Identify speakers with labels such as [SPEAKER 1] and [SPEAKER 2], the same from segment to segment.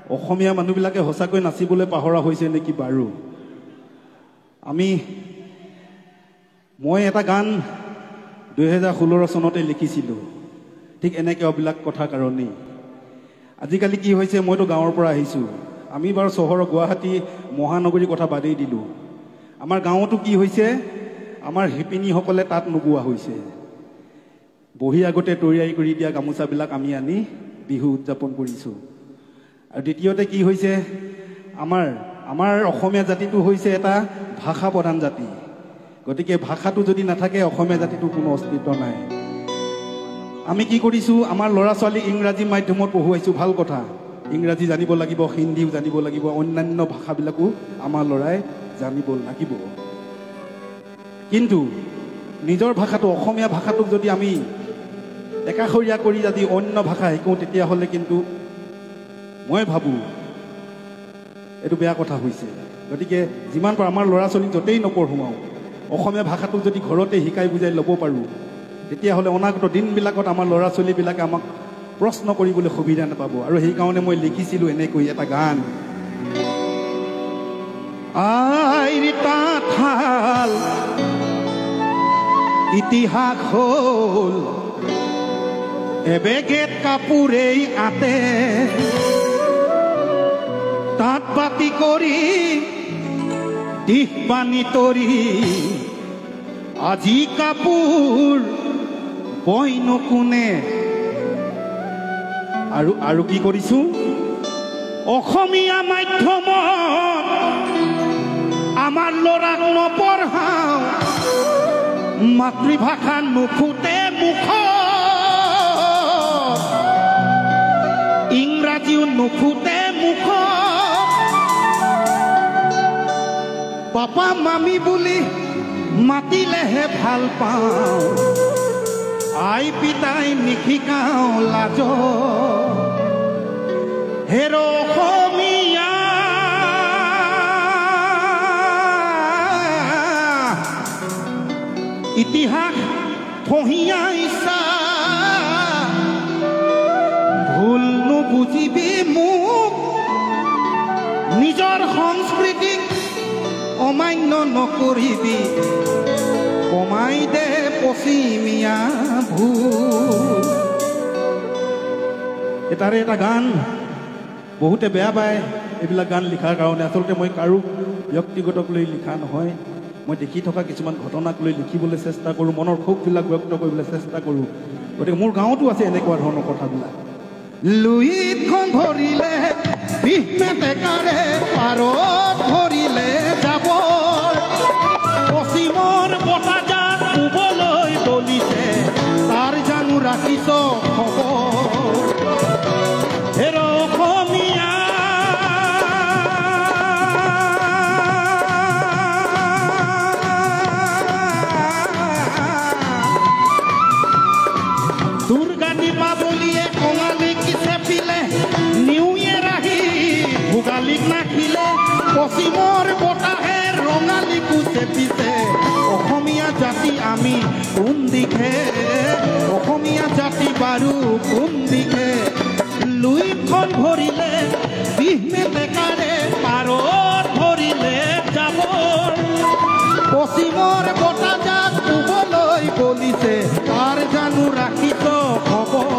[SPEAKER 1] অসমীয়া মানুহবিলাকে সঁচাকৈ নাচিবলৈ পাহৰা হৈছে নেকি বাৰু? মই এটা গান 2016 চনতে লিখিছিলোঁ, ঠিক এনেকুৱাবিলাক কথাৰ কাৰণেই। আজিকালি কি হৈছে, মইতো গাঁৱৰ পৰা আহিছোঁ, আমি বাৰু চহৰৰ গুৱাহাটী মহানগৰীৰ কথা বাদেই দিলোঁ। আমাৰ গাঁৱতো কি হৈছে, আমাৰ শিপিনীসকলে তাত নোগোৱা হৈছে। বহি আগতে তৈয়াৰী কৰি দিয়া গামোচাবিলাক আমি আনি বিহু উদযাপন কৰিছোঁ। আৰু দ্বিতীয়তে কি হৈছে, আমাৰ অসমীয়া জাতিটো হৈছে এটা ভাষা প্ৰধান জাতি। গতিকে ভাষাটো যদি নাথাকে অসমীয়া জাতিটোৰ কোনো অস্তিত্ব নাই। আমি কি কৰিছোঁ, আমাৰ ল'ৰা ছোৱালীক ইংৰাজী মাধ্যমত পঢ়ুৱাইছোঁ, ভাল কথা। ইংৰাজী জানিব লাগিব, হিন্দীও জানিব লাগিব, অন্যান্য ভাষাবিলাকো আমাৰ ল'ৰাই জানিব লাগিব। কিন্তু নিজৰ ভাষাটো, অসমীয়া ভাষাটোক যদি আমি একাষৰীয়া কৰি যদি অন্য ভাষা শিকোঁ, তেতিয়াহ'লে কিন্তু মই ভাবোঁ এইটো বেয়া কথা হৈছে। গতিকে যিমান পাৰোঁ আমাৰ ল'ৰা ছোৱালীক য'তেই নপঢ়ুৱাওঁ, অসমীয়া ভাষাটোক যদি ঘৰতে শিকাই বুজাই ল'ব পাৰোঁ, তেতিয়াহ'লে অনাগত দিনবিলাকত আমাৰ ল'ৰা ছোৱালীবিলাকে আমাক প্ৰশ্ন কৰিবলৈ সুবিধা নাপাব। আৰু সেইকাৰণে মই লিখিছিলোঁ এনেকৈ এটা গান। আইৰ তাঁতশাল ইতিহাস হ'ল এবেগেত কাপোৰেই আতে, তাঁত বাতি কৰি দিশ বানি তৰি, আজি কাপোৰ বয়নো কোনে। আৰু কি কৰিছোঁ, অসমীয়া মাধ্যমত আমাৰ ল'ৰাক নপঢ়াওঁ, মাতৃভাষা নুফুটে মুখত, ইংৰাজীও নুফুটে মুখত, পাপা মামী বুলি মাতিলেহে ভাল পাওঁ, আই পিতাই নিশিকাওঁ লাজ। হেৰ অসমীয়া ইতিহাস ফহিয়াইছা, ভুল নুবুজিবি মোক, নিজৰ সংস্কৃতিক অমান্য নকৰিবি, কমাই দে পশ্চিমীয়া ভুল। এটাৰে এটা গান বহুতে বেয়া পায় এইবিলাক গান লিখাৰ কাৰণে। আচলতে মই কাৰো ব্যক্তিগতক লৈ লিখা নহয়, মই দেখি থকা কিছুমান ঘটনাক লৈ লিখিবলৈ চেষ্টা কৰোঁ, মনৰ ক্ষোভবিলাক ব্যক্ত কৰিবলৈ চেষ্টা কৰোঁ। গতিকে মোৰ গাঁৱতো আছে এনেকুৱা ধৰণৰ কথাবিলাক। লুইতখন ধৰিলে বিষ মেটেকাৰে, পাৰত ধৰিলে যাব, পশ্চিমৰ বতাহজাক পূবলৈ বলিছে, তাৰ জানো ৰাখিছ খবৰ। হেৰ অসমীয়া দুৰ্গা দীপাৱলীয়ে কঙালীক চেপিলে, নিউ ইয়েৰ আহি ভোগালীক নাখিলে, পশ্চিমৰ বতাহে ৰঙালীকো চেপিছে। অসমীয়া জাতি আমি কোন দিশে, অসমীয়া জাতি বাৰু কোন দিশে, লুইতখন ধৰিলে বিষ মেটেকাৰে, পাৰত ধৰিলে যাব, পশ্চিমৰ বতাহজাক পূবলৈ বলিছে, তাৰ জানো ৰাখিছ খবৰ।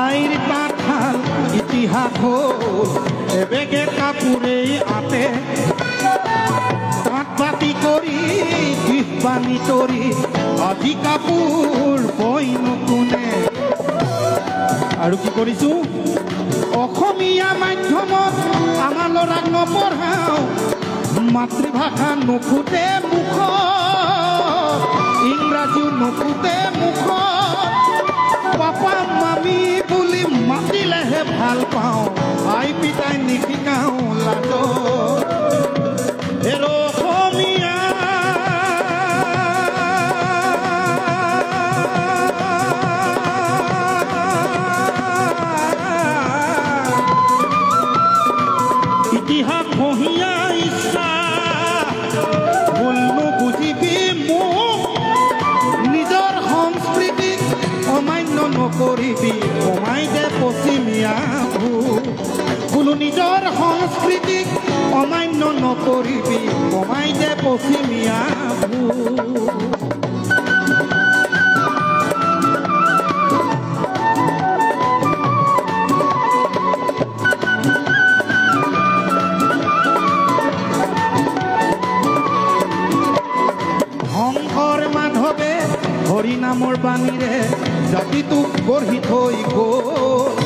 [SPEAKER 1] আইৰ তাঁতশাল ইতিহাস হ'ল এবেগে কাপোৰেই আতে, তাঁত বাতি কৰি দিশ বানি তৰি, আজি কাপোৰ বয়নো কোনে। আৰু কি কৰিছোঁ, অসমীয়া মাধ্যমত আমাৰ ল'ৰাক নপঢ়াওঁ, মাতৃভাষা নুফুটে মুখত, ইংৰাজীও নুফুটে মুখত, পাপা মামী বুলি মাতিলেহে ভাল পাওঁ, আই পিতাই নিশিকাওঁ লাজ। হেৰ অসমীয়া সংস্কৃতিক অমান্য নকৰিবি কমাই দে পশ্চিমীয়া শংকৰ মাধৱে হৰি নামৰ বাণীৰে জাতিটোক গঢ়ি থৈ গ'ল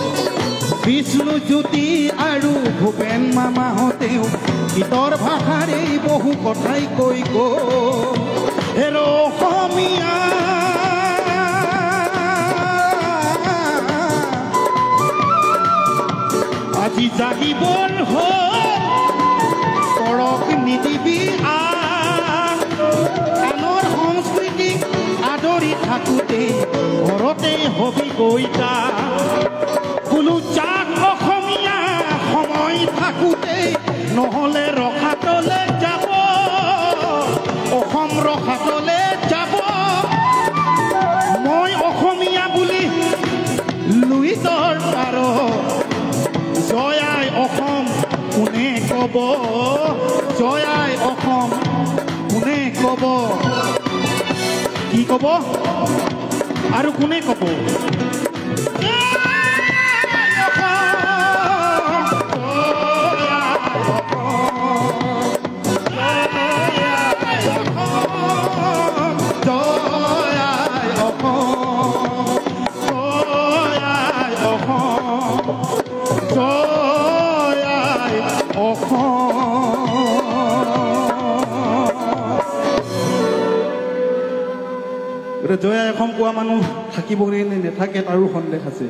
[SPEAKER 1] বিষ্ণু জ্যোতি আৰু ভূপেন মামাহঁতেও গীতৰ ভাষাৰে বহু কথাই কৈ গ'ল অসমীয়া আজি জাগিবৰ হ'ল কৰক নিদিবি আনৰ সংস্কৃতিক আদৰি থাকোঁতে ঘৰতে হবি গৈতা বোলো জাত অসমীয়া সময় থাকোঁতে নহ'লে ৰখাতলে যাব অসম ৰখাতলে যাব মই অসমীয়া বুলি লুইতৰ পাৰ জয় আই অসম কোনে ক'ব জয় আই অসম কোনে ক'ব কি ক'ব আৰু কোনে ক'ব জয় আই অসম কোৱা মানুহ থাকিবনে নাথাকে তাৰো সন্দেহ আছে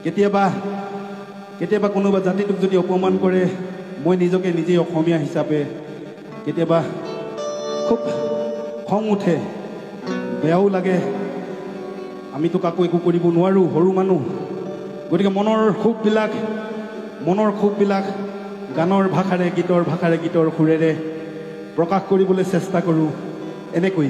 [SPEAKER 1] কেতিয়াবা কোনোবা জাতিটোক যদি অপমান কৰে মই নিজকে নিজে অসমীয়া হিচাপে কেতিয়াবা খুব খং উঠে বেয়াও লাগে আমিতো কাকো একো কৰিব নোৱাৰোঁ সৰু মানুহ গতিকে মনৰ ক্ষোভবিলাক গানৰ ভাষাৰে গীতৰ সুৰেৰে প্ৰকাশ কৰিবলৈ চেষ্টা কৰোঁ এনেকৈ